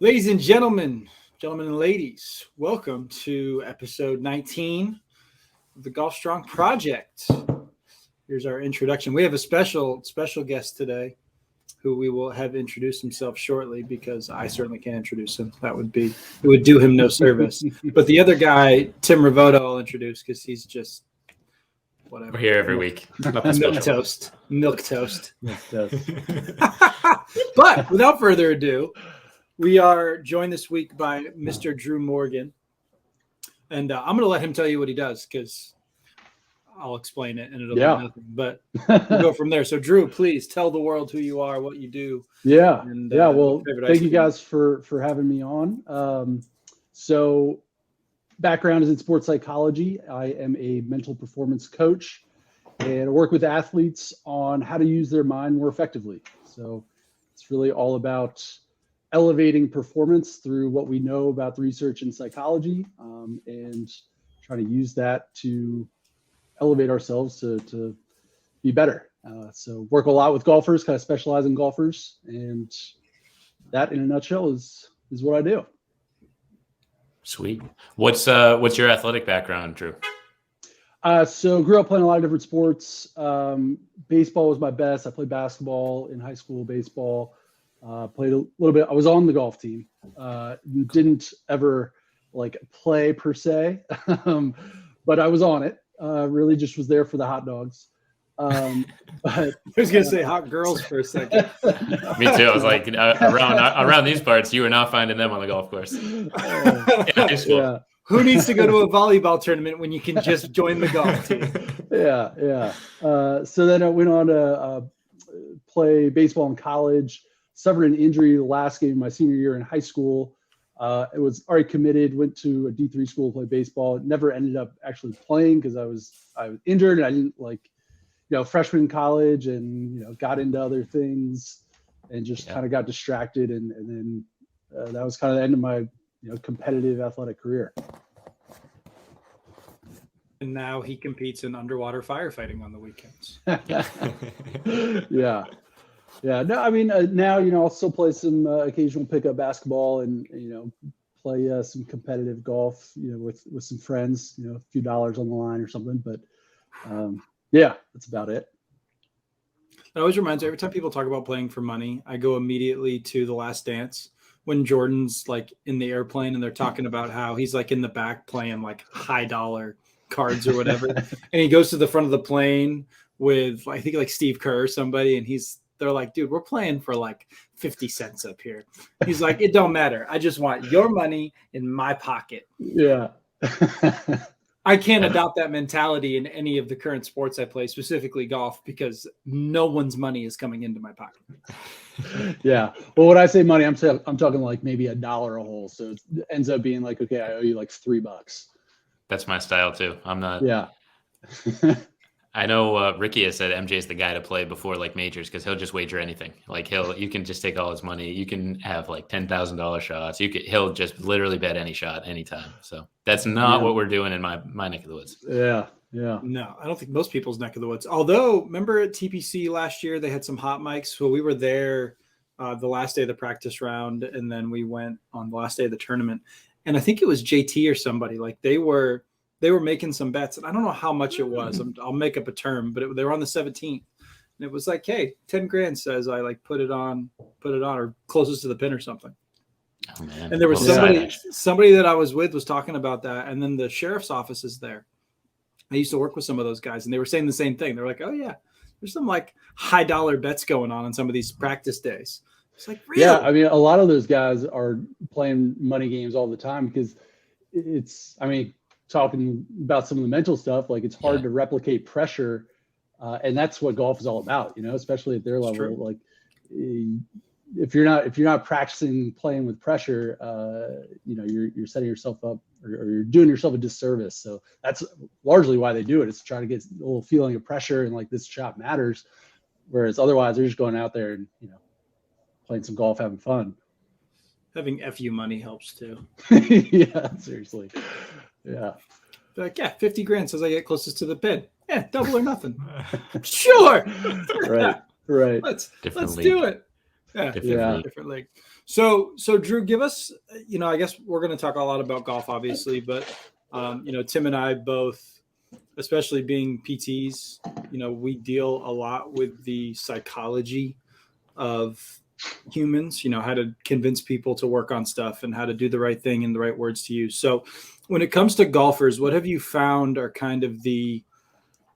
Ladies and gentlemen, gentlemen and ladies, welcome to episode 19 of the Golf Strong Project. Here's our introduction. We have a special guest today who we will have introduce himself shortly because I certainly can't introduce him. It would do him no service. But the other guy, Tim Ravoto, I'll introduce because he's just whatever. We're here every week. Milk toast. But without further ado, we are joined this week by Mr. Drew Morgan. And I'm going to let him tell you what he does because I'll explain it and it'll be nothing. But we'll go from there. So, Drew, please tell the world who you are, what you do. Well, thank you guys for having me on. So, background is in sports psychology. I am a mental performance coach and I work with athletes on how to use their mind more effectively. So, it's really all about elevating performance through what we know about the research in psychology and trying to use that to elevate ourselves to be better. So work a lot with golfers, kind of specialize in golfers, and that in a nutshell is what I do. Sweet. What's your athletic background, Drew? So grew up playing a lot of different sports. Baseball was my best. I played basketball in high school, baseball. Played a little bit. I was on the golf team. Didn't ever play per se, but I was on it. Really just was there for the hot dogs. But I was going to say hot girls for a second. Me too. I was like, around these parts, you were not finding them on the golf course. In high school. Yeah. Who needs to go to a volleyball tournament when you can just join the golf team? Yeah. So then I went on to play baseball in college. Suffered an injury the last game of my senior year in high school. It was already committed, went to a D3 school to play baseball. Never ended up actually playing because I was injured and I didn't freshman in college and, got into other things and just kind of got distracted. And then that was kind of the end of my, competitive athletic career. And now he competes in underwater firefighting on the weekends. Yeah. No, I mean, now, I'll still play some occasional pickup basketball and, play some competitive golf, with some friends, a few dollars on the line or something. But that's about it. It always reminds me, every time people talk about playing for money, I go immediately to The Last Dance when Jordan's in the airplane and they're talking about how he's in the back playing high dollar cards or whatever. And he goes to the front of the plane with, I think Steve Kerr or somebody. And they're like, dude, we're playing for 50 cents up here. He's like, it don't matter. I just want your money in my pocket. Yeah. I can't adopt that mentality in any of the current sports I play, specifically golf, because no one's money is coming into my pocket. Yeah. Well, when I say money, I'm talking maybe $1 a hole. So it ends up being okay, I owe you $3. That's my style too. I'm not. Yeah. I know Ricky has said MJ's the guy to play before majors because he'll just wager anything. You can just take all his money. You can have $10,000 shots. He'll just literally bet any shot anytime. So that's not what we're doing in my neck of the woods. Yeah. No, I don't think most people's neck of the woods. Although, remember at TPC last year they had some hot mics. So we were there the last day of the practice round, and then we went on the last day of the tournament. And I think it was JT or somebody. They were making some bets, and I don't know how much it was. I'll make up a term, but they were on the 17th, and it was hey, 10 grand says I put it on or closest to the pin or something. Oh, man. And there was somebody that I was with was talking about that, and then the sheriff's office is there. I used to work with some of those guys, and they were saying the same thing. They're like, oh yeah, there's some high dollar bets going on some of these practice days. It's really? Yeah, I mean, a lot of those guys are playing money games all the time because talking about some of the mental stuff, it's hard to replicate pressure. And that's what golf is all about, especially at their level. If you're not practicing playing with pressure, you're setting yourself up or you're doing yourself a disservice. So that's largely why they do it. It's to try to get a little feeling of pressure and this shot matters. Whereas otherwise they're just going out there and, playing some golf, having fun. Having FU money helps too. Yeah, seriously. Yeah. 50 grand says I get closest to the pin. Yeah, double or nothing. Sure. Right. Let's do it. Different league. So Drew, give us, I guess we're going to talk a lot about golf, obviously, but Tim and I both, especially being PTs, we deal a lot with the psychology of humans, how to convince people to work on stuff and how to do the right thing and the right words to use. So when it comes to golfers, what have you found are kind of the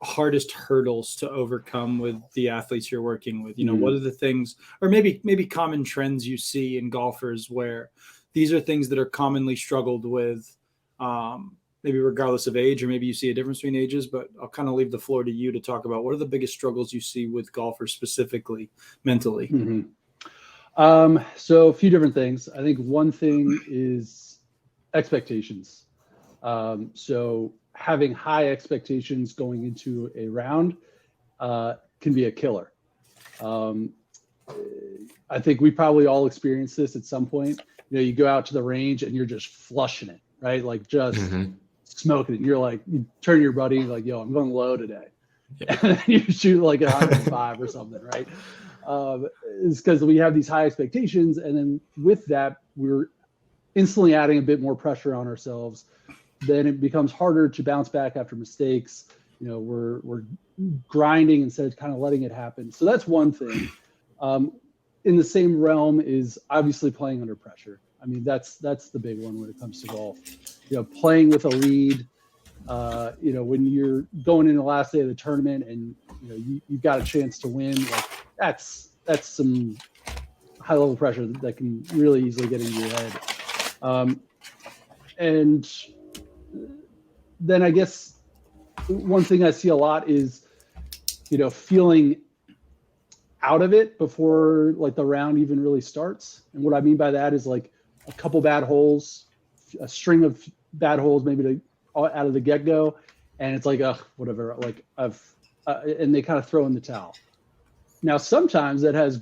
hardest hurdles to overcome with the athletes you're working with? What are the things, or maybe common trends you see in golfers where these are things that are commonly struggled with, maybe regardless of age, or maybe you see a difference between ages, but I'll kind of leave the floor to you to talk about what are the biggest struggles you see with golfers specifically mentally. So a few different things. I think one thing is expectations. So having high expectations going into a round can be a killer. I think we probably all experienced this at some point. You go out to the range and you're just flushing it, right? Like just smoking it. You're like, you turn to your buddy, like, yo, I'm going low today. Yeah. And then you shoot like 105 or something, right? It's because we have these high expectations. And then with that, we're instantly adding a bit more pressure on ourselves. Then it becomes harder to bounce back after mistakes. We're grinding instead of kind of letting it happen. So that's one thing. In the same realm is obviously playing under pressure. I mean, that's the big one when it comes to golf. Playing with a lead. When you're going in the last day of the tournament and you've got a chance to win, like that's some high level pressure that can really easily get into your head. And then I guess one thing I see a lot is, feeling out of it before like the round even really starts. And what I mean by that is like a couple bad holes, a string of bad holes, maybe out of the get-go. And it's like, whatever, like and they kind of throw in the towel. Now, sometimes that has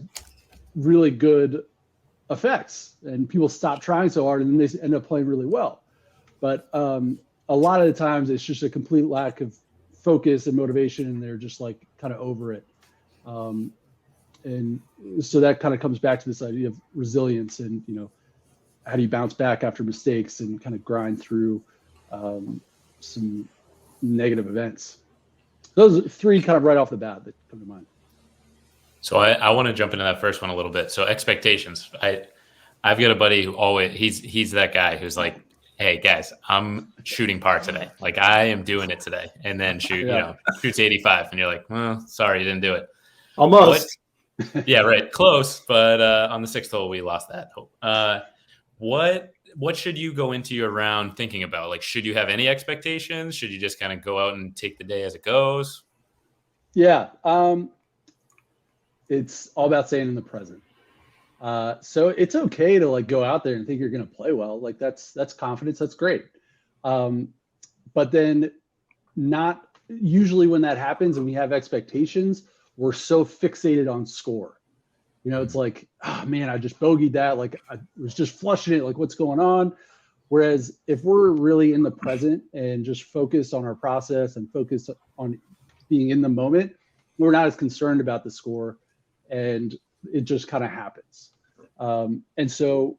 really good effects and people stop trying so hard and then they end up playing really well. But a lot of the times it's just a complete lack of focus and motivation and they're just like kind of over it. And so that kind of comes back to this idea of resilience and, how do you bounce back after mistakes and kind of grind through some negative events. Those are three kind of right off the bat that come to mind. So I want to jump into that first one a little bit. So expectations. I've got a buddy who always he's that guy who's like, hey guys, I'm shooting par today. Like I am doing it today. And then shoots 85 and you're like, well, sorry, you didn't do it. Almost. Yeah, right. Close. But on the 6th hole, we lost that hope. What should you go into your round thinking about? Like, should you have any expectations? Should you just kind of go out and take the day as it goes? Yeah. It's all about staying in the present. So it's okay to like go out there and think you're going to play well. Like that's confidence. That's great. But then not usually when that happens and we have expectations, we're so fixated on score. It's like, oh man, I just bogeyed that. Like I was just flushing it. Like what's going on? Whereas if we're really in the present and just focused on our process and focused on being in the moment, we're not as concerned about the score and it just kind of happens. And so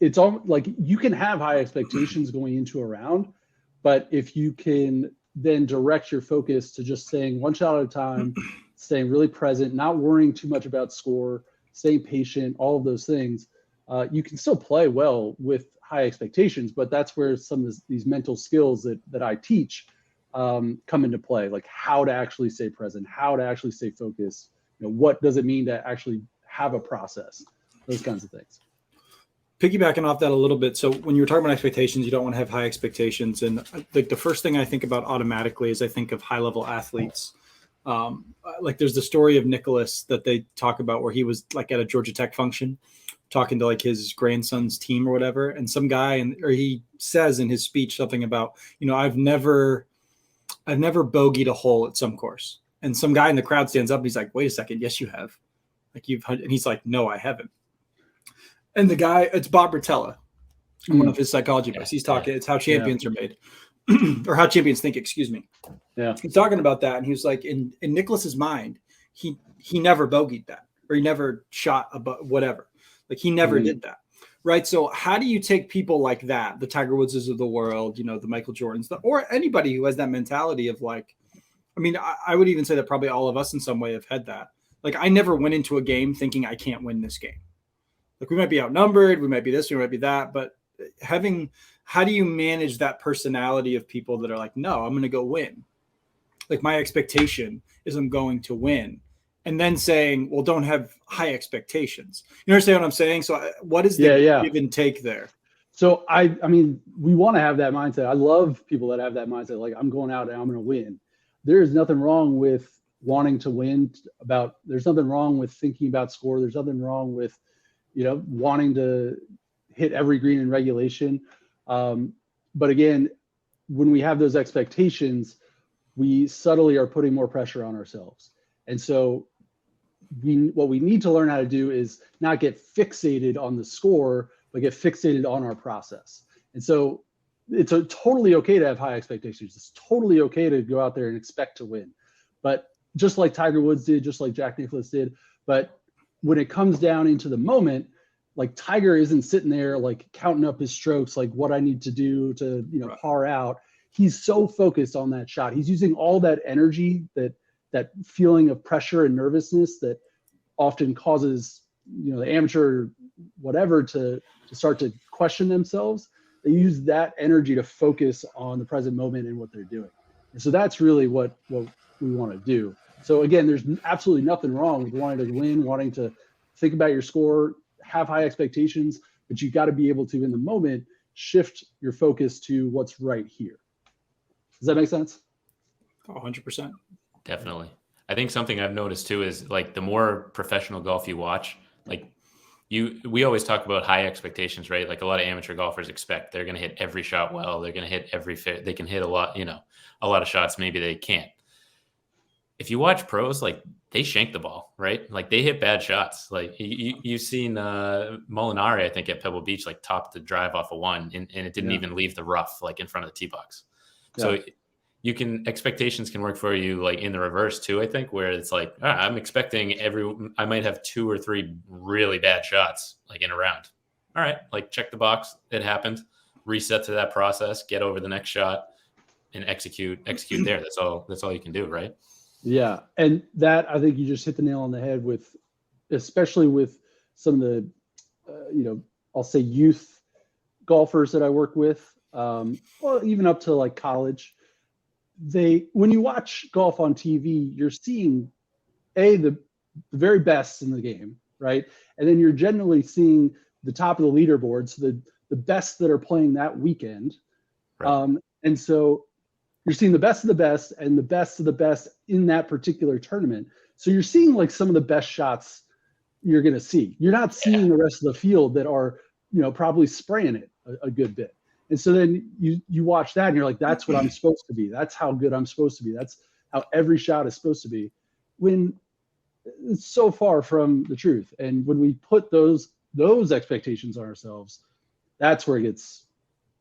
it's all like you can have high expectations going into a round, but if you can then direct your focus to just staying one shot at a time, staying really present, not worrying too much about score, staying patient, all of those things, you can still play well with high expectations, but that's where some of these mental skills that I teach come into play, like how to actually stay present, how to actually stay focused, what does it mean to actually have a process, those kinds of things. Piggybacking off that a little bit. So when you're talking about expectations, you don't want to have high expectations. And like the first thing I think about automatically is I think of high level athletes. Like there's the story of Nicholas that they talk about where he was like at a Georgia Tech function talking to like his grandson's team or whatever. And some guy, or he says in his speech something about, I've never bogeyed a hole at some course. And some guy in the crowd stands up and he's like, wait a second. Yes, you have. Like and he's like, no, I haven't. And the guy, it's Bob Rotella, one of his psychology books. He's talking, it's how champions are made or how champions think, excuse me. Yeah. He's talking about that. And he was like, in Nicholas's mind, he never bogeyed that. or he never shot above whatever. Like he never did that. Right. So how do you take people like that, the Tiger Woodses of the world, the Michael Jordans, or anybody who has that mentality of like, I mean, I would even say that probably all of us in some way have had that. Like I never went into a game thinking I can't win this game. Like we might be outnumbered, we might be this, we might be that, but how do you manage that personality of people that are like, no, I'm going to go win. Like my expectation is I'm going to win. And then saying, well, don't have high expectations. You understand what I'm saying? So what is the give and take there? So I mean, we want to have that mindset. I love people that have that mindset. Like I'm going out and I'm going to win. There is nothing wrong with wanting to win. There's nothing wrong with thinking about score. There's nothing wrong with, wanting to hit every green in regulation. But again, when we have those expectations, we subtly are putting more pressure on ourselves. And so what we need to learn how to do is not get fixated on the score, but get fixated on our process. And so it's totally okay to have high expectations. It's totally okay to go out there and expect to win. But just like Tiger Woods did, just like Jack Nicklaus did. But when it comes down into the moment, like Tiger isn't sitting there like counting up his strokes, like what I need to do to, par out. He's so focused on that shot. He's using all that energy, that feeling of pressure and nervousness that often causes, the amateur whatever to start to question themselves. They use that energy to focus on the present moment and what they're doing. And so that's really what we want to do. So again, there's absolutely nothing wrong with wanting to win, wanting to think about your score, have high expectations, but you got to be able to, in the moment, shift your focus to what's right here. Does that make sense? 100%. Definitely. I think something I've noticed too is like the more professional golf you watch, like we always talk about high expectations, right? Like a lot of amateur golfers expect they're going to hit every shot well. They're going to hit they can hit a lot of shots. Maybe they can't. If you watch pros, like they shank the ball, right? Like they hit bad shots. Like you've seen Molinari, I think at Pebble Beach, like topped the drive off a one and it didn't even leave the rough, like in front of the tee box. So expectations can work for you like in the reverse too, I think, where it's like, I'm expecting I might have 2 or 3 really bad shots like in a round. All right. Like check the box. It happened. Reset to that process, get over the next shot and execute there. That's all you can do. Right. Yeah. And that, I think you just hit the nail on the head especially with some of the, I'll say youth golfers that I work with, well, even up to like college. When you watch golf on TV, you're seeing the very best in the game, right? And then you're generally seeing the top of the leaderboards, the best that are playing that weekend. Right. And so you're seeing the best of the best and the best of the best in that particular tournament. So you're seeing like some of the best shots you're going to see. You're not seeing the rest of the field that are, probably spraying it a good bit. And so then you watch that and you're like, that's what I'm supposed to be. That's how good I'm supposed to be. That's how every shot is supposed to be, when it's so far from the truth. And when we put those expectations on ourselves, that's where it gets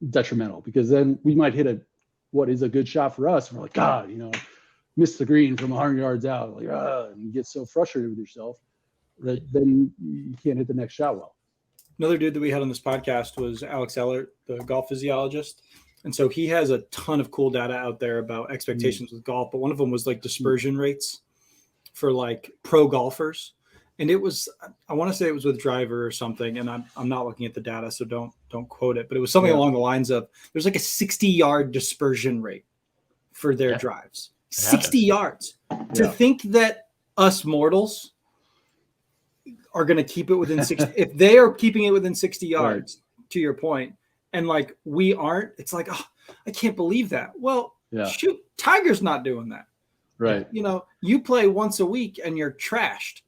detrimental, because then we might hit what is a good shot for us. And we're like, God, missed the green from 100 yards out. Like, and you get so frustrated with yourself that then you can't hit the next shot well. Another dude that we had on this podcast was Alex Ellert, the golf physiologist. And so he has a ton of cool data out there about expectations with golf. But one of them was like dispersion rates for like pro golfers. And it was, I want to say it was with driver or something. And I'm not looking at the data, so don't quote it. But it was something along the lines of there's like a 60-yard dispersion rate for their drives. 60 yards. To think that us mortals are going to keep it within 60. If they are keeping it within 60 yards, to your point, and like we aren't, it's like, oh, I can't believe that. Well, shoot, Tiger's not doing that. Right. You play once a week and you're trashed.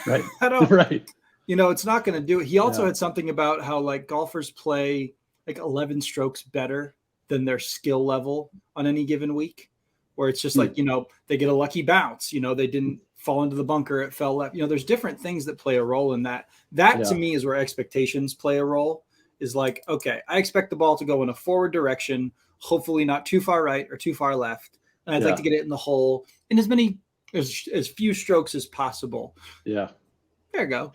Right. Right. It's not going to do it. He also had something about how like golfers play like 11 strokes better than their skill level on any given week, where it's just like, they get a lucky bounce, they didn't fall into the bunker, it fell left. There's different things that play a role in that. To me is where expectations play a role, is like, okay, I expect the ball to go in a forward direction, hopefully not too far right or too far left. And I'd like to get it in the hole in as few strokes as possible. Yeah. There you go.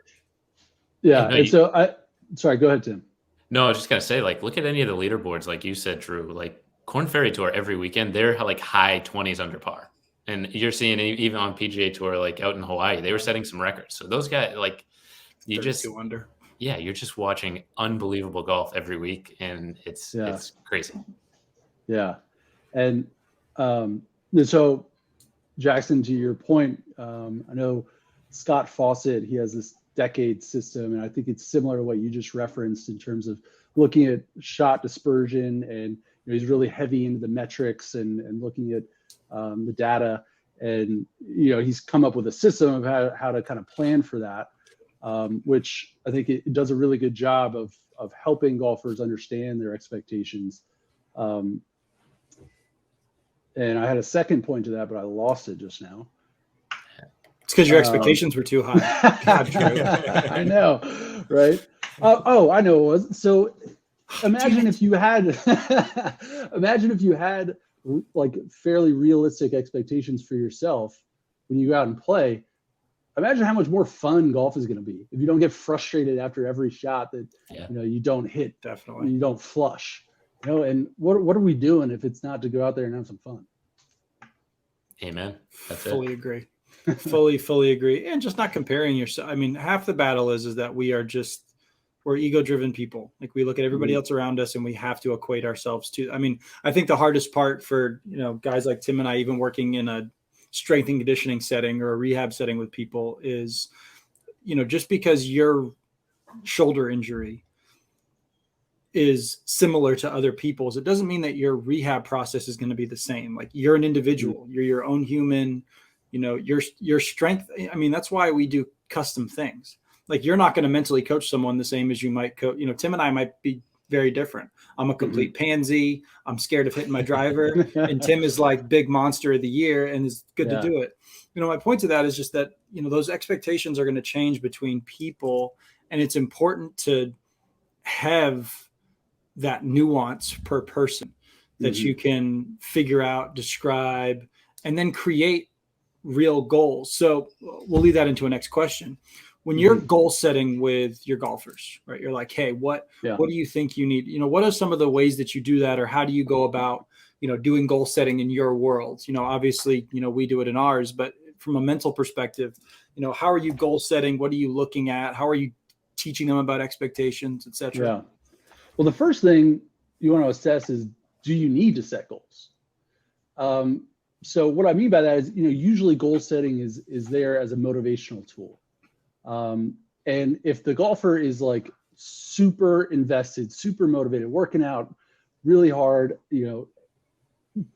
Yeah. And so sorry, go ahead, Tim. No, I was just going to say, like, look at any of the leaderboards, like you said, Drew. Like, Corn Ferry Tour every weekend, they're like high 20s under par. And you're seeing even on PGA Tour, like out in Hawaii, they were setting some records. So those guys, like, you just under. Yeah, you're just watching unbelievable golf every week, and it's crazy. Yeah. And so, Jackson, to your point, I know Scott Fawcett, he has this decade system, and I think it's similar to what you just referenced in terms of looking at shot dispersion, and he's really heavy into the metrics and looking at the data, and he's come up with a system of how to kind of plan for that, which I think it does a really good job of helping golfers understand their expectations. And I had a second point to that, but I lost it just now. It's because your expectations were too high. I know, right? I know it was. So imagine if you had like fairly realistic expectations for yourself when you go out and play. Imagine how much more fun golf is going to be if you don't get frustrated after every shot that you don't hit, definitely, you don't flush. And what are we doing if it's not to go out there and have some fun? Amen. That's fully agree. fully agree. And just not comparing yourself. I mean, half the battle is that we're ego-driven people. Like, we look at everybody else around us and we have to equate ourselves to. I mean, I think the hardest part for guys like Tim and I, even working in a strength and conditioning setting or a rehab setting with people, is just because your shoulder injury is similar to other people's, it doesn't mean that your rehab process is going to be the same. Like, you're an individual, you're your own human, your strength. I mean, that's why we do custom things. Like, you're not going to mentally coach someone the same as you might coach. Tim and I might be very different. I'm a complete pansy. I'm scared of hitting my driver. And Tim is like big monster of the year and is good to do it. My point to that is just that, those expectations are going to change between people. And it's important to have that nuance per person that you can figure out, describe, and then create real goals. So we'll leave that into a next question. When you're goal setting with your golfers, right? You're like, hey, what do you think you need? What are some of the ways that you do that, or how do you go about, doing goal setting in your world? Obviously, we do it in ours, but from a mental perspective, how are you goal setting? What are you looking at? How are you teaching them about expectations, et cetera? Yeah. Well, the first thing you want to assess is, do you need to set goals? So what I mean by that is, usually goal setting is there as a motivational tool. And if the golfer is like super invested, super motivated, working out really hard,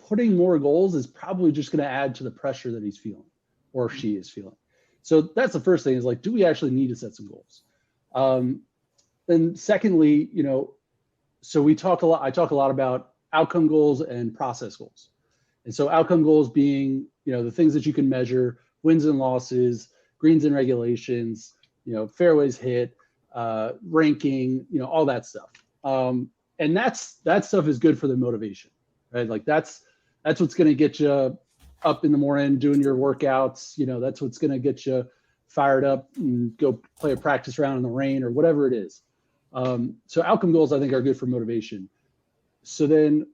putting more goals is probably just going to add to the pressure that he's feeling or she is feeling. So that's the first thing, is like, do we actually need to set some goals? And secondly, so I talk a lot about outcome goals and process goals. And so outcome goals being, the things that you can measure, wins and losses, greens and regulations, fairways hit, ranking, all that stuff. And that stuff is good for the motivation, right? Like, that's what's going to get you up in the morning doing your workouts. That's what's going to get you fired up and go play a practice round in the rain or whatever it is. So outcome goals, I think, are good for motivation. So then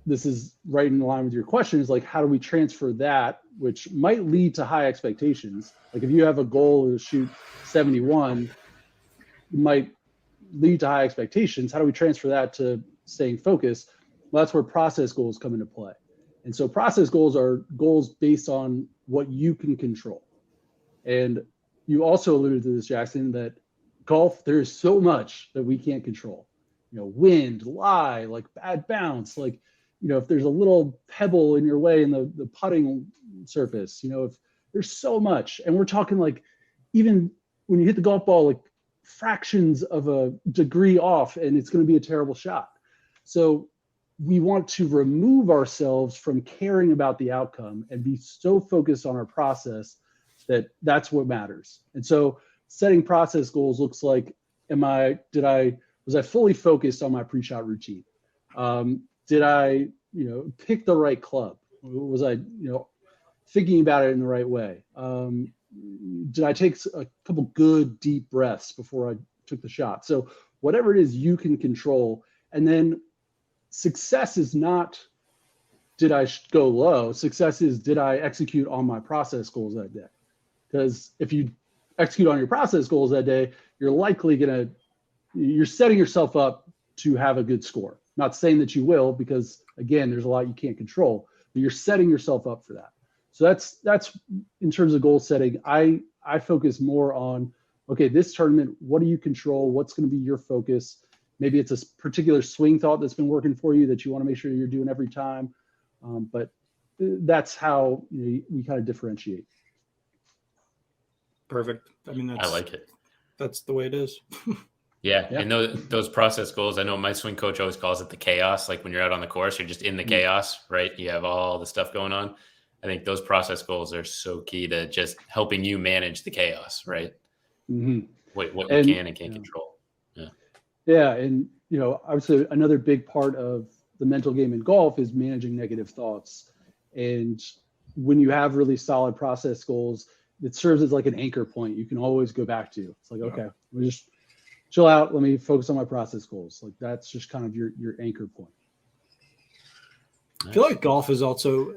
this is right in line with your question, is like, how do we transfer that, which might lead to high expectations? Like, if you have a goal to shoot 71, it might lead to high expectations. How do we transfer that to staying focused? Well, that's where process goals come into play. And so process goals are goals based on what you can control. And you also alluded to this, Jackson, that golf, there's so much that we can't control. Wind, lie, like bad bounce, like, if there's a little pebble in your way in the putting surface, if there's so much. And we're talking like, even when you hit the golf ball, like fractions of a degree off, and it's going to be a terrible shot. So we want to remove ourselves from caring about the outcome and be so focused on our process that that's what matters. And so setting process goals looks like, was I fully focused on my pre-shot routine? Did I, pick the right club? Was I, thinking about it in the right way? did I take a couple good deep breaths before I took the shot? So whatever it is you can control. And then success is not, did I go low? Success is, did I execute on my process goals that day? Because if you execute on your process goals that day, you're likely you're setting yourself up to have a good score. Not saying that you will, because again, there's a lot you can't control, but you're setting yourself up for that. So that's in terms of goal setting. I focus more on, okay, this tournament, what do you control? What's going to be your focus? Maybe it's a particular swing thought that's been working for you that you want to make sure you're doing every time. But that's how we kind of differentiate. Perfect. I mean, I like it. That's the way it is. Yeah. And those process goals, I know my swing coach always calls it the chaos. Like when you're out on the course, you're just in the chaos, right? You have all the stuff going on. I think those process goals are so key to just helping you manage the chaos, right? Mm-hmm. What you can and can't control. Yeah. Yeah. And, obviously another big part of the mental game in golf is managing negative thoughts. And when you have really solid process goals, it serves as like an anchor point you can always go back to. It's like, okay, let me just chill out. Let me focus on my process goals. Like that's just kind of your anchor point. I feel like golf is also,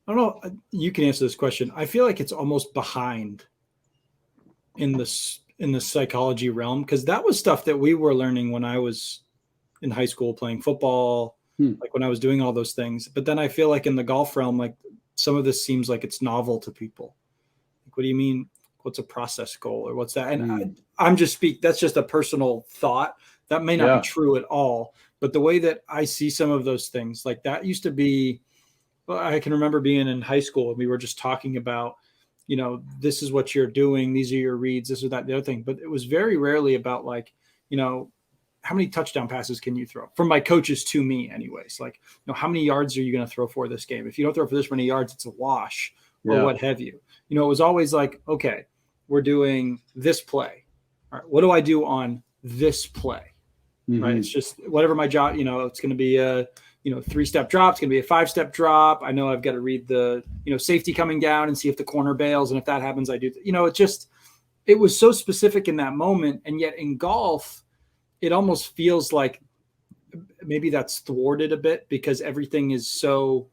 I don't know, you can answer this question. I feel like it's almost behind in the psychology realm, because that was stuff that we were learning when I was in high school playing football, like when I was doing all those things. But then I feel like in the golf realm, like some of this seems like it's novel to people. Like, what do you mean? What's a process goal or what's that? And I'm just that's just a personal thought. That may not be true at all. But the way that I see some of those things, like that used to be, I can remember being in high school and we were just talking about, this is what you're doing. These are your reads, this or that, the other thing. But it was very rarely about like, how many touchdown passes can you throw? From my coaches to me anyways. Like, how many yards are you going to throw for this game? If you don't throw for this many yards, it's a wash or what have you. It was always like, okay, we're doing this play. All right, what do I do on this play? Mm-hmm. Right. It's just whatever my job, it's going to be a, 3-step drop. It's going to be a 5-step drop. I know I've got to read the, safety coming down and see if the corner bails. And if that happens, I do, it was so specific in that moment. And yet in golf, it almost feels like maybe that's thwarted a bit because everything is so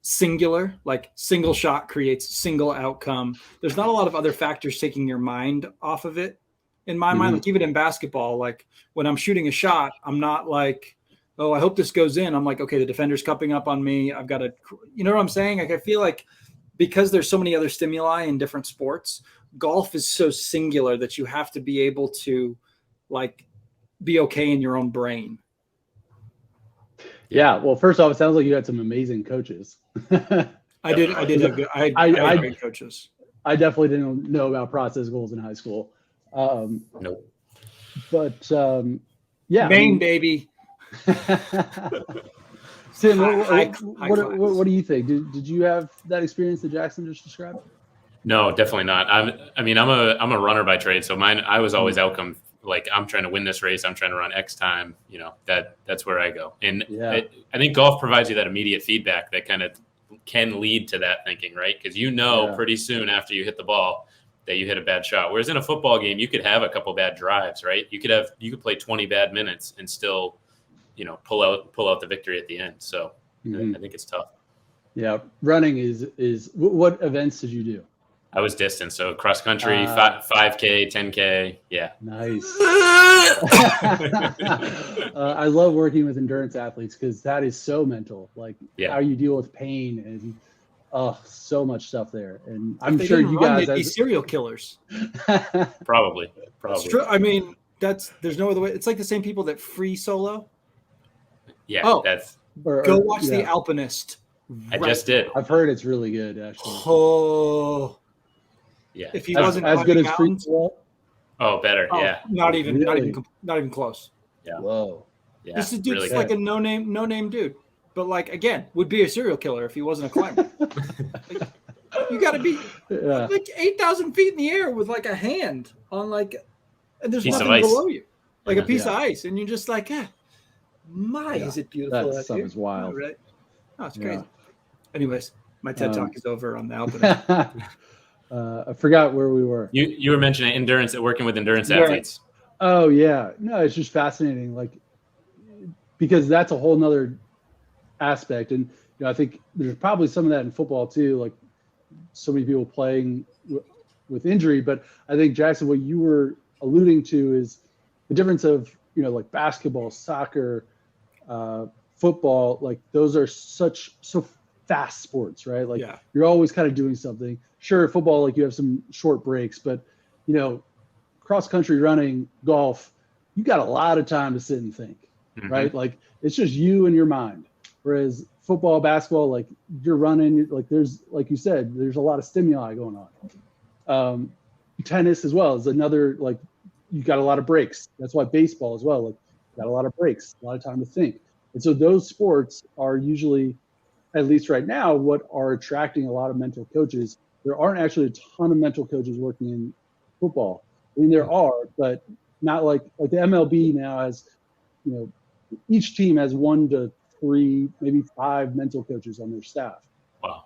singular, like single shot creates single outcome. There's not a lot of other factors taking your mind off of it. In my mind, like even in basketball, like when I'm shooting a shot, I'm not like, oh, I hope this goes in. I'm like, okay, the defender's cupping up on me. I've got to, you know what I'm saying? Like, I feel like because there's so many other stimuli in different sports, golf is so singular that you have to be able to like be okay in your own brain. Yeah. Well, first off, it sounds like you had some amazing coaches. I did have good. I had great coaches. I definitely didn't know about process goals in high school. Nope. But yeah, Maine, baby. Tim, what do you think? Did you have that experience that Jackson just described? No, definitely not. I'm a runner by trade, so I was always outcome. Like I'm trying to win this race, I'm trying to run X time. That's where I go. And I think golf provides you that immediate feedback that kind of can lead to that thinking, right? Because pretty soon after you hit the ball that you hit a bad shot. Whereas in a football game, you could have a couple bad drives, right? You could play 20 bad minutes and still, pull out the victory at the end. So I think it's tough. Yeah. Running is what events did you do? I was distance, so cross country, 5K, 10K. Yeah. Nice. I love working with endurance athletes because that is so mental. Like how you deal with pain and so much stuff there. And I'm sure you guys they'd be serial killers. Probably. It's true. I mean, there's no other way. It's like the same people that free solo. Yeah. Go watch The Alpinist. I just did. I've heard it's really good, actually. Oh. Yeah. If he wasn't as good as free solo. Oh, better. Yeah. Not even close. Yeah. Whoa. Yeah. This dude's really like a no name dude. But like again, would be a serial killer if he wasn't a climber. You got to be like 8,000 feet in the air with like a hand on and there's nothing below you, like a piece of ice, and you're just like, is it beautiful? That stuff is wild, right? Oh, it's crazy. Anyways, my TED talk is over on the Alpinist. I forgot where we were. You were mentioning endurance, working with endurance Yeah. athletes. Oh yeah, no, it's just fascinating, like because that's a whole nother aspect, and I think there's probably some of that in football too, like so many people playing with injury. But I think Jackson, what you were alluding to is the difference of like basketball, soccer, football, like those are so fast sports, right? Like you're always kind of doing something. Sure, football, like you have some short breaks, but cross country running, golf, you got a lot of time to sit and think, right? Like it's just you and your mind. Whereas football, basketball, like you're running, like there's, like you said, there's a lot of stimuli going on. Tennis as well is another, like you got a lot of breaks. That's why baseball as well, like got a lot of breaks, a lot of time to think. And so those sports are usually, at least right now, what are attracting a lot of mental coaches. There aren't actually a ton of mental coaches working in football. I mean, there are, but not like the MLB now has, each team has 1 to 3, maybe 5 mental coaches on their staff. Wow.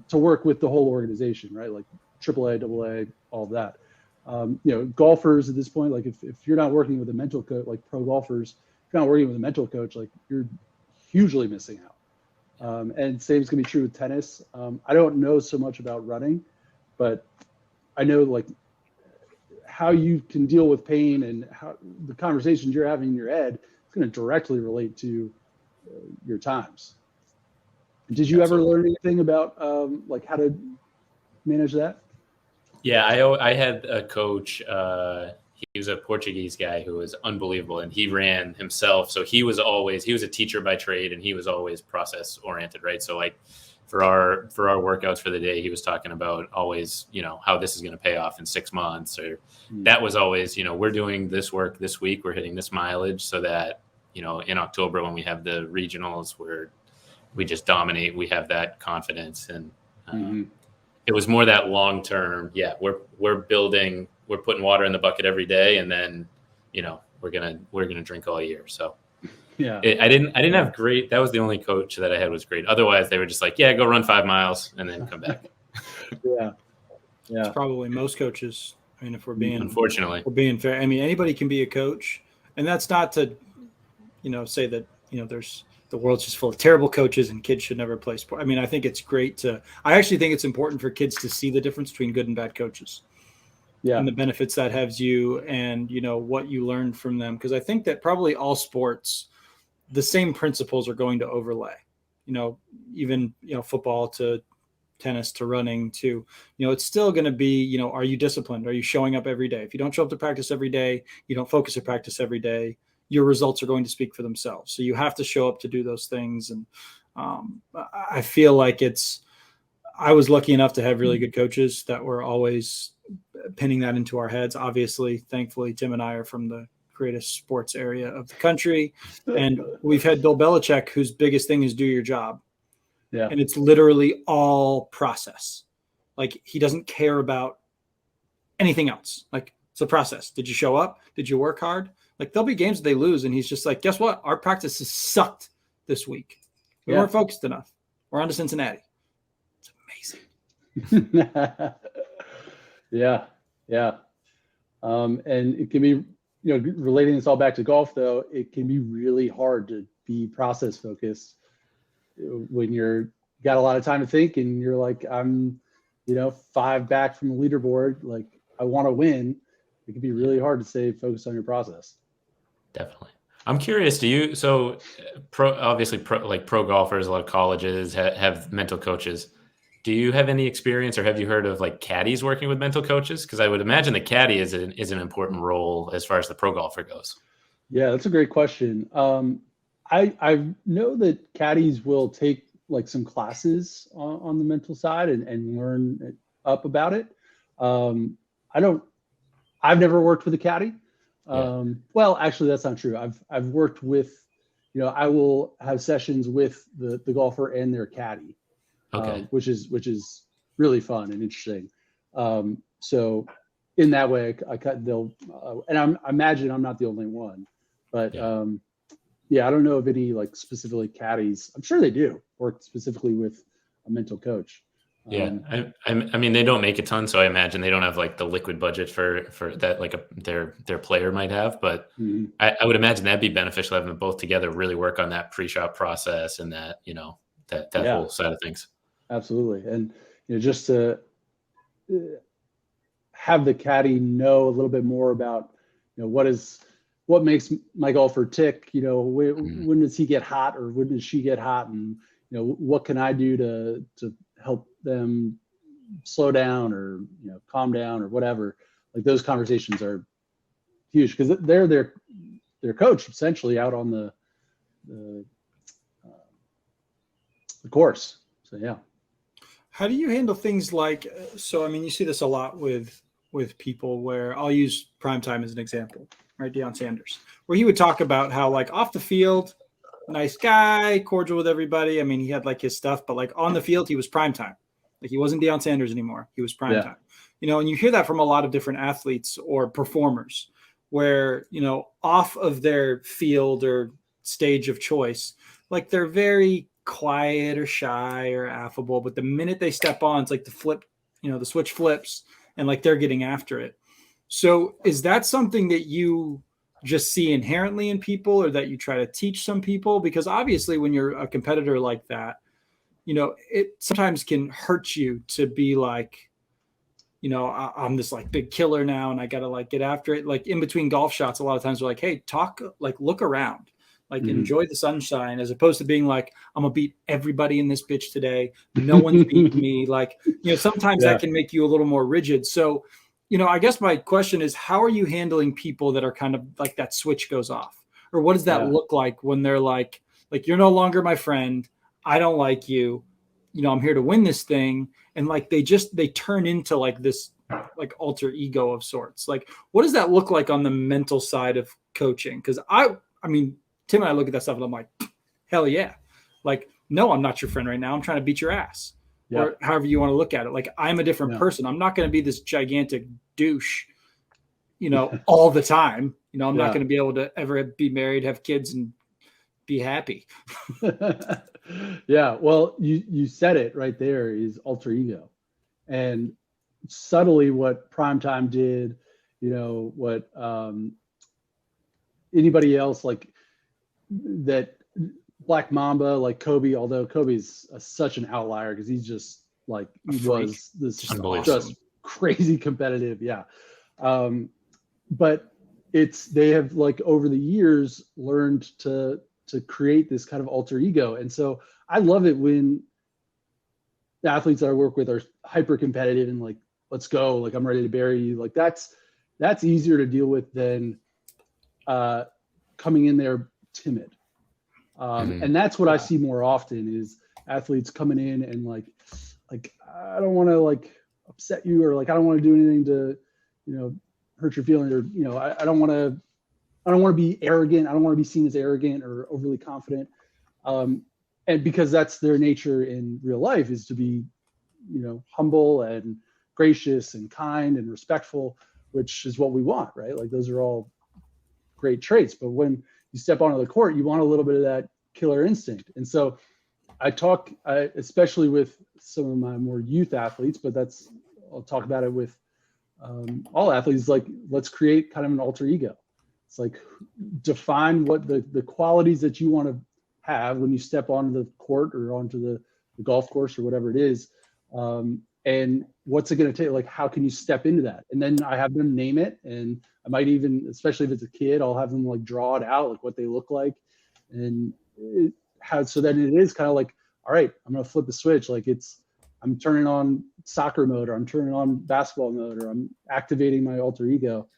To work with the whole organization, right? Like AAA, AA, all of that. Golfers at this point, like if you're not working with a mental coach, like pro golfers, if you're not working with a mental coach, like you're hugely missing out. And same is going to be true with tennis. I don't know so much about running, but I know like how you can deal with pain and how the conversations you're having in your head is going to directly relate to your times. Did you ever learn anything about like how to manage that? Yeah, I had a coach. He was a Portuguese guy who was unbelievable, and he ran himself. So he was a teacher by trade, and he was always process oriented, right? So like for our workouts for the day, he was talking about always, how this is going to pay off in 6 months, or that was always, we're doing this work this week, we're hitting this mileage, so that in October when we have the regionals where we just dominate, we have that confidence. And it was more that long term. Yeah, we're building, we're putting water in the bucket every day, and then we're gonna drink all year. So yeah, I didn't have great. That was the only coach that I had was great. Otherwise, they were just like, yeah, go run 5 miles and then come back. yeah. It's probably most coaches. I mean, if we're being fair, I mean, anybody can be a coach, and that's not to say that there's the world's just full of terrible coaches and kids should never play sport. I mean, I think it's great I actually think it's important for kids to see the difference between good and bad coaches. Yeah. And the benefits that has you and, what you learn from them. Because I think that probably all sports, the same principles are going to overlay, even, football to tennis to running to, it's still going to be, are you disciplined? Are you showing up every day? If you don't show up to practice every day, you don't focus at practice every day, your results are going to speak for themselves. So you have to show up to do those things. And I feel like I was lucky enough to have really good coaches that were always pinning that into our heads. Obviously, thankfully, Tim and I are from the greatest sports area of the country. And we've had Bill Belichick, whose biggest thing is do your job. Yeah. And it's literally all process. Like he doesn't care about anything else. Like it's a process. Did you show up? Did you work hard? Like there'll be games that they lose, and he's just like, guess what? Our practices sucked this week. We weren't focused enough. We're on to Cincinnati. It's amazing. Yeah. And it can be, relating this all back to golf, though, it can be really hard to be process focused when you got a lot of time to think, and you're like, I'm, 5 back from the leaderboard. Like I want to win. It can be really hard to stay focused on your process. Definitely. I'm curious, obviously pro golfers, a lot of colleges have mental coaches. Do you have any experience or have you heard of like caddies working with mental coaches? Because I would imagine the caddy is an important role as far as the pro golfer goes. Yeah, that's a great question. I know that caddies will take like some classes on the mental side and learn up about it. I've never worked with a caddy. Well, actually, that's not true. I've worked with, I will have sessions with the golfer and their caddy, which is really fun and interesting. So in that way, and I imagine I'm not the only one, but I don't know of any like specifically caddies. I'm sure they do work specifically with a mental coach. Yeah, I mean, they don't make a ton, so I imagine they don't have like the liquid budget for that like their player might have. But I would imagine that'd be beneficial having them both together, really work on that pre-shot process and that that whole side of things. Absolutely, and just to have the caddy know a little bit more about what makes my golfer tick. When does he get hot or when does she get hot, and what can I do to help them slow down or calm down or whatever. Like those conversations are huge because they're their coach essentially out on the course. So yeah. How do you handle things like, so I mean, you see this a lot with people where I'll use Primetime as an example, right? Deion Sanders, where he would talk about how like off the field, nice guy, cordial with everybody. I mean, he had like his stuff, but like on the field, he was Primetime. Like he wasn't Deion Sanders anymore. He was Primetime. And you hear that from a lot of different athletes or performers where, off of their field or stage of choice, like they're very quiet or shy or affable, but the minute they step on, it's like the switch flips and like they're getting after it. So is that something that you just see inherently in people or that you try to teach some people? Because obviously when you're a competitor like that, it sometimes can hurt you to be like, I'm this like big killer now and I got to like get after it. Like in between golf shots, a lot of times we're like, hey, look around, enjoy the sunshine, as opposed to being like, I'm gonna beat everybody in this bitch today. No one's beating me. Like, sometimes that can make you a little more rigid. So, I guess my question is, how are you handling people that are kind of like that switch goes off? Or what does that look like when they're like, you're no longer my friend. I don't like you. I'm here to win this thing. And like, they turn into like this, like alter ego of sorts. Like, what does that look like on the mental side of coaching? Cause I mean, Tim and I look at that stuff and I'm like, hell yeah. Like, no, I'm not your friend right now. I'm trying to beat your ass. Yeah. Or however you want to look at it. Like, I'm a different person. I'm not going to be this gigantic douche, all the time. I'm not going to be able to ever be married, have kids, and be happy. Yeah. Well, you said it right there, is alter ego. And subtly what Primetime did, what anybody else like that, Black Mamba, like Kobe, although Kobe's such an outlier because he's just like, he was this just crazy competitive. Yeah. But they have like over the years learned to create this kind of alter ego. And so I love it when the athletes that I work with are hyper competitive and like, let's go, like I'm ready to bury you. Like that's easier to deal with than coming in there timid. And that's what I see more often is athletes coming in and like I don't want to like upset you, or like I don't want to do anything to hurt your feelings, or I don't want to be arrogant. I don't want to be seen as arrogant or overly confident. And because that's their nature in real life, is to be humble and gracious and kind and respectful, which is what we want, right? Like those are all great traits. But when you step onto the court, you want a little bit of that killer instinct. And so I talk, especially with some of my more youth athletes, but I'll talk about it with all athletes, like let's create kind of an alter ego. It's like define what the qualities that you want to have when you step onto the court or onto the golf course or whatever it is. And what's it going to take? Like, how can you step into that? And then I have them name it. And I might even, especially if it's a kid, I'll have them like draw it out, like what they look like. And so then it is kind of like, all right, I'm going to flip the switch. Like I'm turning on soccer mode, or I'm turning on basketball mode, or I'm activating my alter ego.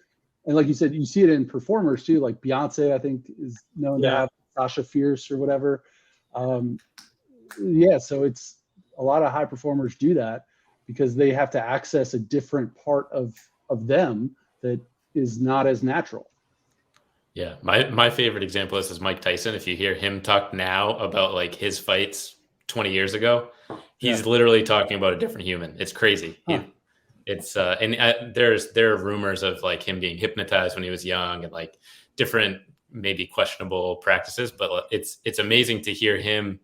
And like you said, you see it in performers too. Like Beyonce, I think, is known to have Sasha Fierce or whatever. So it's a lot of high performers do that because they have to access a different part of them that is not as natural. Yeah. My favorite example of this is Mike Tyson. If you hear him talk now about like his fights 20 years ago, he's literally talking about a different human. It's crazy. Huh. There are rumors of like him being hypnotized when he was young and like different, maybe questionable practices, but it's amazing to hear him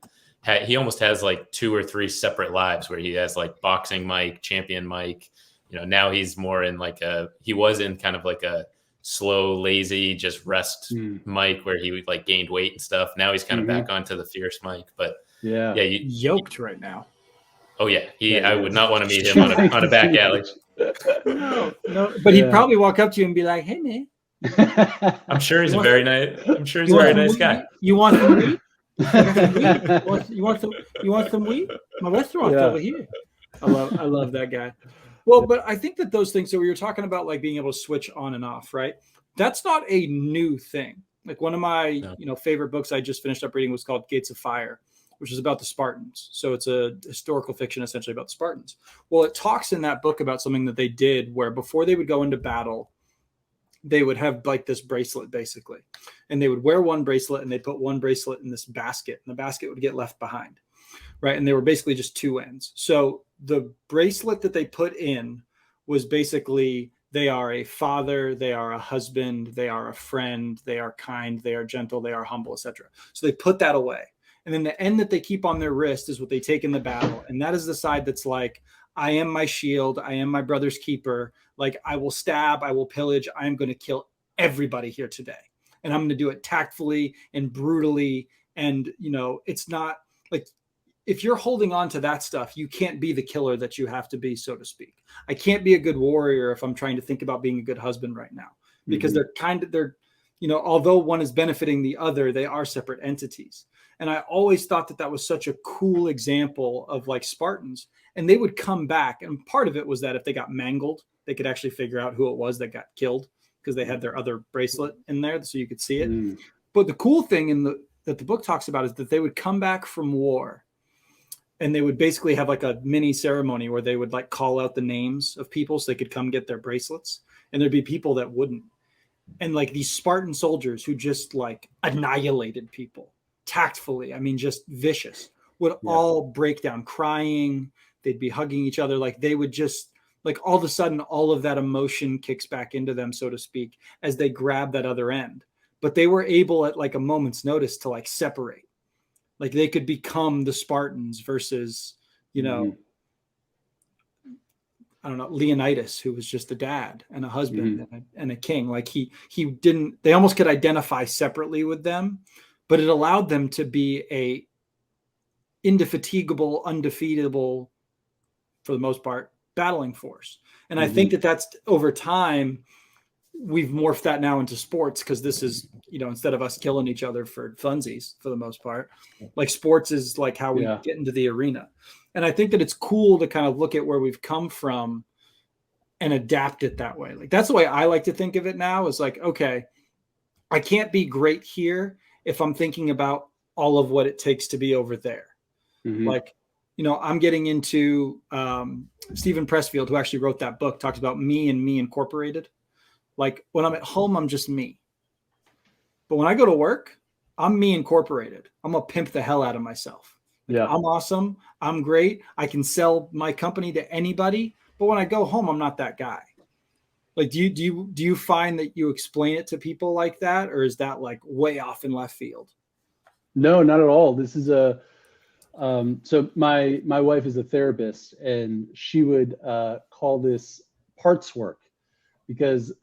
he almost has like 2 or 3 separate lives where he has like boxing Mike, champion Mike. Now he's more in like he was in kind of like a slow, lazy, just rest Mike where he like gained weight and stuff. Now he's kind of back onto the fierce Mike. But yeah, yoked right now. Oh yeah, I would not want to meet him on a back alley. No, but he'd probably walk up to you and be like, "Hey man." I'm sure he's a very nice guy. You want some weed? You want some weed? My restaurant's over here. I love that guy. Well, but I think that those things, so we were talking about like being able to switch on and off, right? That's not a new thing. Like one of my favorite books I just finished up reading was called Gates of Fire, which is about the Spartans. So it's a historical fiction essentially about the Spartans. Well, it talks in that book about something that they did where before they would go into battle, they would have like this bracelet basically. And they would wear one bracelet and they put one bracelet in this basket and the basket would get left behind. Right. And they were basically just 2 ends. So the bracelet that they put in was basically they are a father, they are a husband, they are a friend, they are kind, they are gentle, they are humble, etc. So they put that away. And then the end that they keep on their wrist is what they take in the battle. And that is the side that's like, I am my shield. I am my brother's keeper. Like I will stab, I will pillage. I am going to kill everybody here today. And I'm going to do it tactfully and brutally. And, it's not like, if you're holding on to that stuff, you can't be the killer that you have to be, so to speak. I can't be a good warrior if I'm trying to think about being a good husband right now, because they're although one is benefiting the other, they are separate entities. And I always thought that was such a cool example of like Spartans, and they would come back. And part of it was that if they got mangled, they could actually figure out who it was that got killed because they had their other bracelet in there so you could see it. But the cool thing that the book talks about is that they would come back from war. And they would basically have like a mini ceremony where they would like call out the names of people so they could come get their bracelets. And there'd be people that wouldn't. And like these Spartan soldiers who just like annihilated people tactfully, I mean, just vicious, would all break down crying. They'd be hugging each other. Like they would just like all of a sudden, all of that emotion kicks back into them, so to speak, as they grab that other end. But they were able at like a moment's notice to like separate. Like they could become the Spartans versus, I don't know, Leonidas, who was just a dad and a husband and a king. Like they almost could identify separately with them, but it allowed them to be a indefatigable, undefeatable, for the most part, battling force. And I think that's over time, we've morphed that now into sports because this is, instead of us killing each other for funsies, for the most part, like sports is like how we get into the arena. And I think that it's cool to kind of look at where we've come from and adapt it that way. Like that's the way I like to think of it now is like, okay, I can't be great here if I'm thinking about all of what it takes to be over there. Like, I'm getting into Stephen Pressfield, who actually wrote that book, talks about me and me incorporated. Like when I'm at home, I'm just me. But when I go to work, I'm me incorporated. I'm going to pimp the hell out of myself. Like, I'm awesome. I'm great. I can sell my company to anybody. But when I go home, I'm not that guy. Like, do you find that you explain it to people like that? Or is that like way off in left field? No, not at all. This is so my wife is a therapist and she would call this parts work because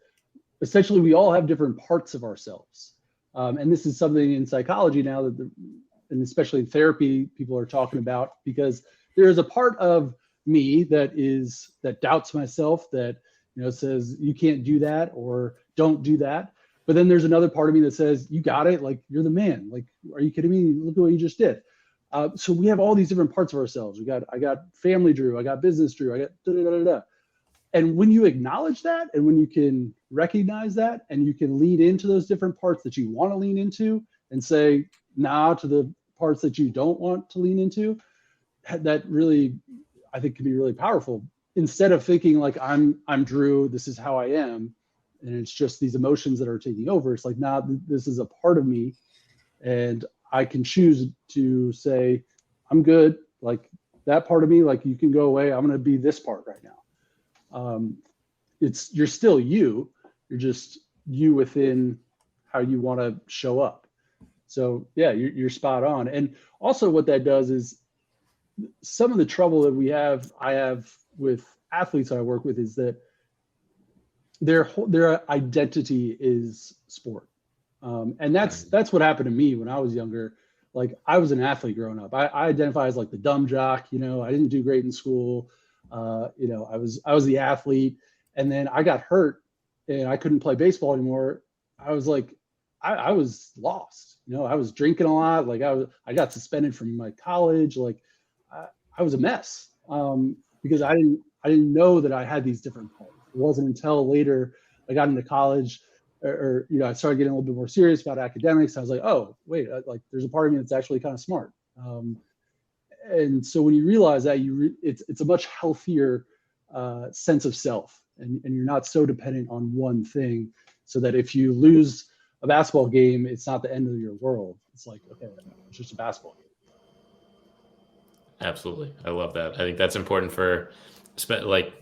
essentially we all have different parts of ourselves. And this is something in psychology now and especially in therapy, people are talking about, because there is a part of me that doubts myself, that, says you can't do that or don't do that. But then there's another part of me that says, you got it. Like, you're the man. Like, are you kidding me? Look at what you just did. So we have all these different parts of ourselves. I got family Drew, I got business Drew, I got da-da-da-da-da. And when you acknowledge that, and when you can recognize that, and you can lean into those different parts that you want to lean into and say nah to the parts that you don't want to lean into, that really, I think, can be really powerful. Instead of thinking like I'm Drew, this is how I am, and it's just these emotions that are taking over. It's like, nah, this is a part of me, and I can choose to say, I'm good. Like that part of me, like you can go away. I'm going to be this part right now. You're still you. You're just you within how you want to show up. So yeah, you're spot on. And also what that does is some of the trouble that I have with athletes I work with is that their identity is sport. And that's what happened to me when I was younger. Like I was an athlete growing up. I identify as like the dumb jock, I didn't do great in school. I was the athlete, and then I got hurt and I couldn't play baseball anymore. I was like, I was lost. I was drinking a lot. Like I got suspended from my college. Like I was a mess because I didn't know that I had these different parts. It wasn't until later I got into college or I started getting a little bit more serious about academics. I was like, oh, wait, like there's a part of me that's actually kind of smart. And so when you realize that, it's a much healthier sense of self, and you're not so dependent on one thing, so that if you lose a basketball game, it's not the end of your world. It's like, okay, it's just a basketball game. Absolutely. I love that. I think that's important for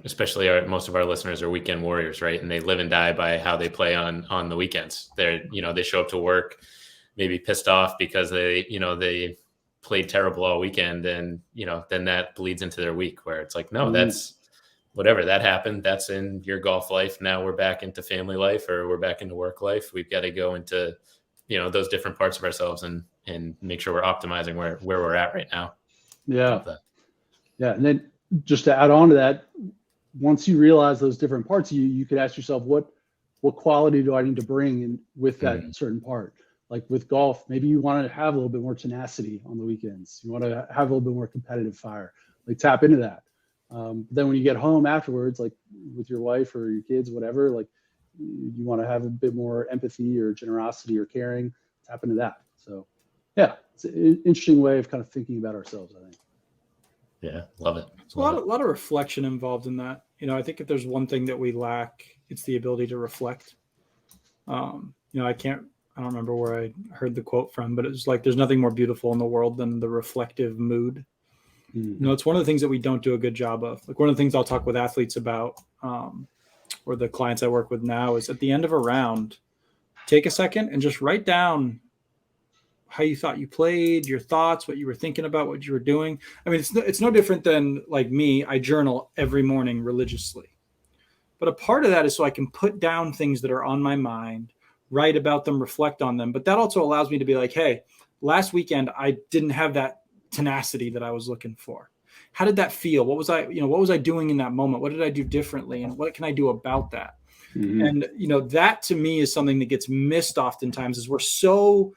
especially most of our listeners are weekend warriors, right? And they live and die by how they play on the weekends. They show up to work maybe pissed off because they played terrible all weekend, and then that bleeds into their week where it's like, no, that's whatever that happened. That's in your golf life. Now we're back into family life, or we're back into work life. We've got to go into, those different parts of ourselves and make sure we're optimizing where we're at right now. Yeah. Yeah. And then just to add on to that, once you realize those different parts, you could ask yourself, what quality do I need to bring in with that certain part? Like with golf, maybe you want to have a little bit more tenacity on the weekends. You want to have a little bit more competitive fire, like tap into that. Then when you get home afterwards, like with your wife or your kids, whatever, like you want to have a bit more empathy or generosity or caring, tap into that. So yeah, it's an interesting way of kind of thinking about ourselves, I think. Yeah, love it. There's a lot of reflection involved in that. I think if there's one thing that we lack, it's the ability to reflect. I don't remember where I heard the quote from, but it was like, there's nothing more beautiful in the world than the reflective mood. It's one of the things that we don't do a good job of. Like one of the things I'll talk with athletes about, or the clients I work with now, is at the end of a round, take a second and just write down how you thought you played, your thoughts, what you were thinking about, what you were doing. I mean, it's no different than like me. I journal every morning religiously, but a part of that is so I can put down things that are on my mind, write about them, reflect on them. But that also allows me to be like, hey, last weekend, I didn't have that tenacity that I was looking for. How did that feel? What was I doing in that moment? What did I do differently? And what can I do about that? And, that to me is something that gets missed oftentimes, is we're so,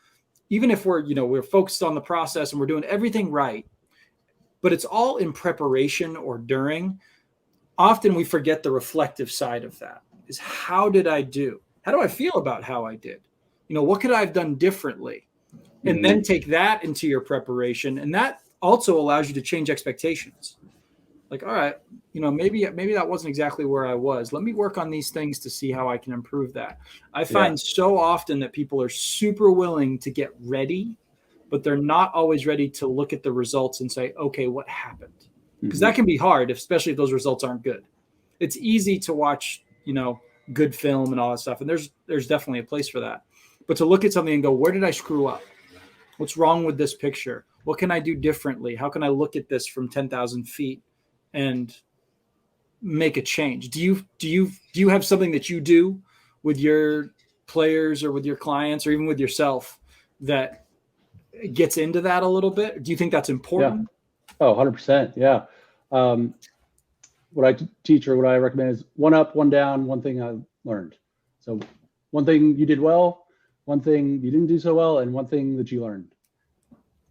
even if we're focused on the process and we're doing everything right, but it's all in preparation or during, often we forget the reflective side of that. Is how did I do? How do I feel about how I did? What could I have done differently? And then take that into your preparation. And that also allows you to change expectations. Like, all right, maybe that wasn't exactly where I was. Let me work on these things to see how I can improve that. I find so often that people are super willing to get ready, but they're not always ready to look at the results and say, okay, what happened? Because that can be hard, especially if those results aren't good. It's easy to watch, good film and all that stuff. And there's definitely a place for that. But to look at something and go, where did I screw up? What's wrong with this picture? What can I do differently? How can I look at this from 10,000 feet and make a change? Do you have something that you do with your players or with your clients or even with yourself that gets into that a little bit? Do you think that's important? Yeah. Oh, 100%. Yeah. What I teach or what I recommend is one up, one down, one thing I learned. So one thing you did well, one thing you didn't do so well, and one thing that you learned.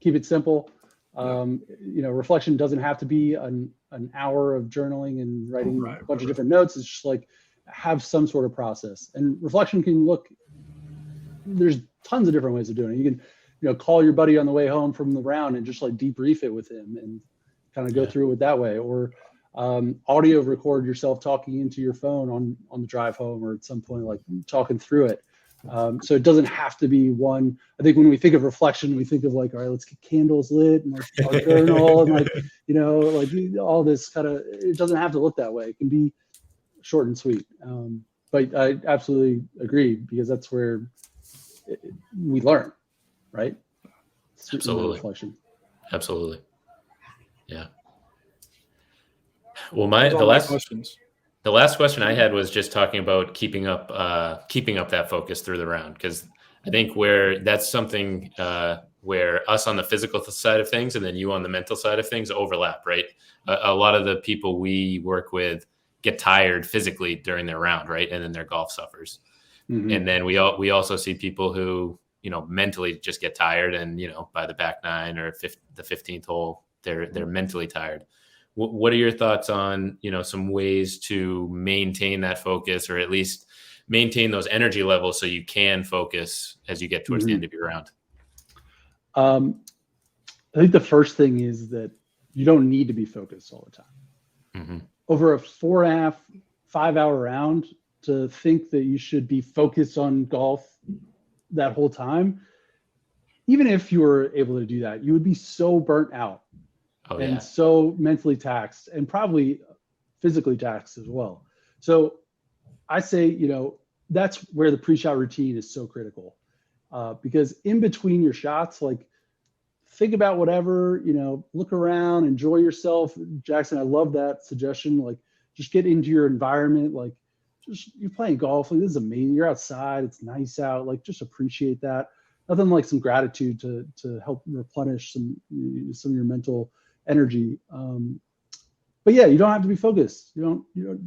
Keep it simple. Reflection doesn't have to be an hour of journaling and writing a bunch of different notes. It's just like have some sort of process. And reflection can there's tons of different ways of doing it. You can, call your buddy on the way home from the round and just like debrief it with him and kind of go through it that way. Or audio record yourself talking into your phone on the drive home, or at some point, like talking through it. So it doesn't have to be one. I think when we think of reflection, we think of like, all right, let's get candles lit and like our journal and like all this kind of. It doesn't have to look that way. It can be short and sweet. But I absolutely agree, because that's where we learn. right? Absolutely. Reflection. Absolutely. Yeah. Well, questions. The last question I had was just talking about keeping up that focus through the round, because I think that's something where us on the physical side of things and then you on the mental side of things overlap, right? A lot of the people we work with get tired physically during their round, right? And then their golf suffers. Mm-hmm. And then we also see people who, mentally just get tired, and, by the back nine or the 15th hole, they're mentally tired. What are your thoughts on, some ways to maintain that focus, or at least maintain those energy levels so you can focus as you get towards the end of your round? I think the first thing is that you don't need to be focused all the time. Mm-hmm. Over a 4.5, 5 hour round, to think that you should be focused on golf that whole time, even if you were able to do that, you would be so burnt out. And so mentally taxed, and probably physically taxed as well. So I say, that's where the pre-shot routine is so critical, because in between your shots, like, think about whatever, look around, enjoy yourself. Jackson, I love that suggestion. Like, just get into your environment. Like, you're playing golf. Like, this is amazing. You're outside. It's nice out. Like, just appreciate that. Nothing like some gratitude to help replenish some of your mental energy. But yeah, you don't have to be focused. You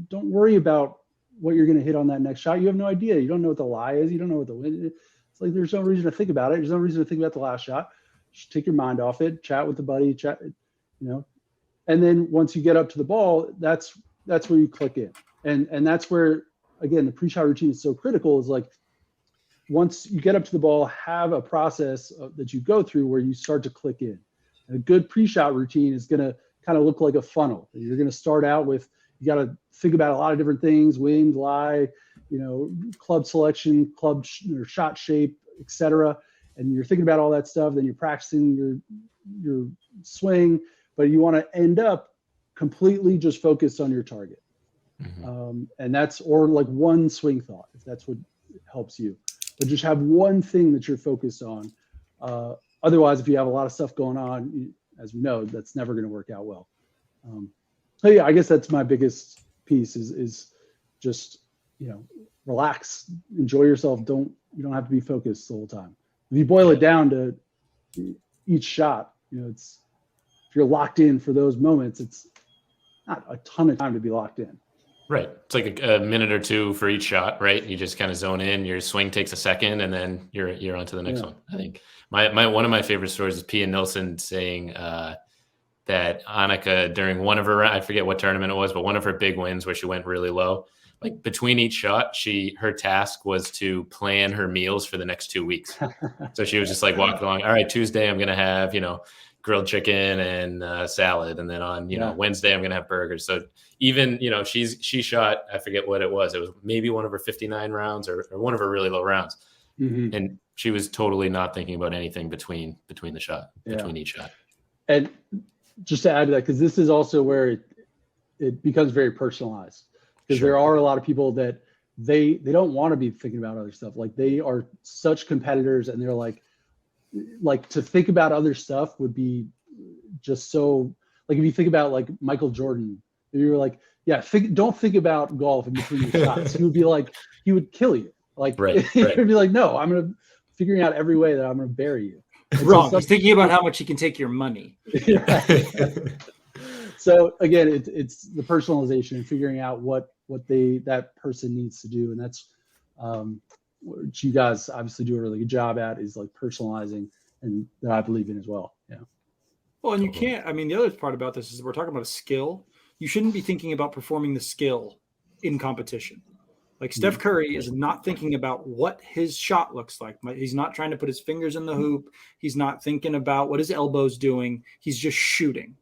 don't worry about what you're going to hit on that next shot. You have no idea. You don't know what the lie is. You don't know what the win is. It's like, there's no reason to think about it. There's no reason to think about the last shot. Just take your mind off it, chat with the buddy, and then once you get up to the ball, that's where you click in. And that's where, again, the pre-shot routine is so critical, is like, once you get up to the ball, have a process that you go through where you start to click in. And a good pre-shot routine is going to kind of look like a funnel. You're going to start out with, you got to think about a lot of different things: wind, lie, club selection, or shot shape, etc. And you're thinking about all that stuff. Then you're practicing your swing, but you want to end up completely just focused on your target. Mm-hmm. And that's, or like one swing thought, if that's what helps you. But just have one thing that you're focused on. Otherwise, if you have a lot of stuff going on, as we know, that's never going to work out well. So yeah, I guess that's my biggest piece is just, relax, enjoy yourself. You don't have to be focused the whole time. If you boil it down to each shot, if you're locked in for those moments, it's not a ton of time to be locked in. Right. It's like a minute or two for each shot, right? You just kind of zone in, your swing takes a second, and then you're on to the next one. I think one of my favorite stories is Pia Nilsson saying that Annika, during one of her, I forget what tournament it was, but one of her big wins where she went really low, like between each shot, her task was to plan her meals for the next 2 weeks. So she was just like walking along, all right, Tuesday I'm going to have, grilled chicken and salad. And then on, Wednesday I'm going to have burgers. So even, she shot, I forget what it was. It was maybe one of her 59 rounds or one of her really low rounds. Mm-hmm. And she was totally not thinking about anything between each shot. And just to add to that, because this is also where it becomes very personalized, because there are a lot of people that they don't want to be thinking about other stuff. Like, they are such competitors, and they're like to think about other stuff would be just so, like, if you think about like Michael Jordan, if you were like, don't think about golf in between your shots, he would kill you. Like, he'd be like, no, I'm figuring out every way that I'm going to bury you. Wrong. He's thinking about how much he can take your money. So again, it's the personalization and figuring out what that person needs to do. And that's what you guys obviously do a really good job at, is like personalizing, and that I believe in as well. Yeah. Well, and you can't, the other part about this is we're talking about a skill. You shouldn't be thinking about performing the skill in competition. Like, Steph Curry is not thinking about what his shot looks like. He's not trying to put his fingers in the hoop. He's not thinking about what his elbow's doing. He's just shooting.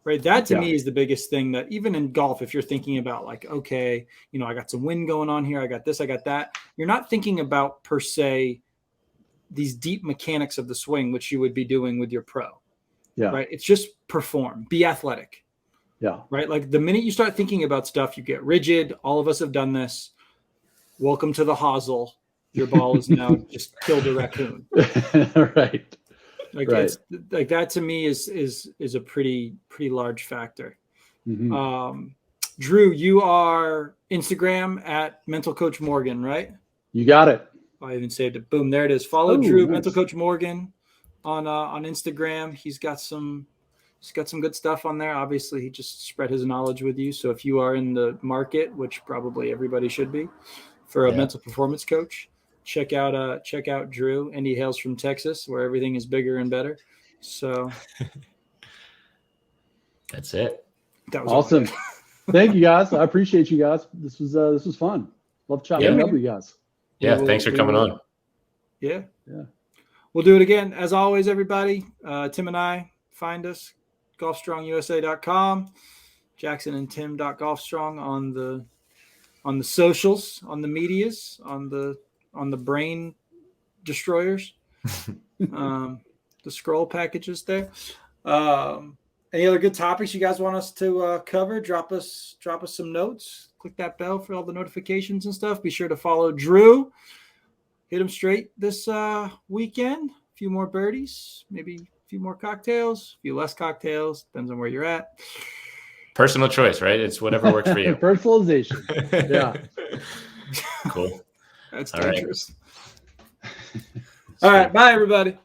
Right. That to me is the biggest thing, that even in golf, if you're thinking about like, okay, I got some wind going on here, I got this, I got that. You're not thinking about per se these deep mechanics of the swing, which you would be doing with your pro. Yeah. Right. It's just perform, be athletic. Yeah. Right. Like, the minute you start thinking about stuff, you get rigid. All of us have done this. Welcome to the hosel. your ball is now just killed a raccoon. Right. Like Right. it's like that to me is a pretty large factor. Mm-hmm. Drew, you are Instagram at Mental Coach Morgan, right? You got it. I even saved it. Boom, there it is. Follow Drew, nice. Mental Coach Morgan, on Instagram. He's got some good stuff on there. Obviously, he just spread his knowledge with you. So if you are in the market, which probably everybody should be, for a mental performance coach, check out Drew. And he hails from Texas, where everything is bigger and better. So that's it. That was awesome. Thank you guys. I appreciate you guys. This was fun. Love chatting up with you guys. Yeah, thanks for coming on. Yeah. We'll do it again. As always, everybody, Tim and I, find us, golfstrongusa.com, Jackson and Tim.golfstrong on the socials, on the medias, on the brain destroyers, the scroll packages there. Any other good topics you guys want us to cover? Drop us some notes. Click that bell for all the notifications and stuff. Be sure to follow Drew. Hit him straight this weekend. A few more birdies, maybe a few more cocktails, a few less cocktails. Depends on where you're at. Personal choice, right? It's whatever works for you. Personalization. Yeah. Cool. That's dangerous. All right. Bye, everybody.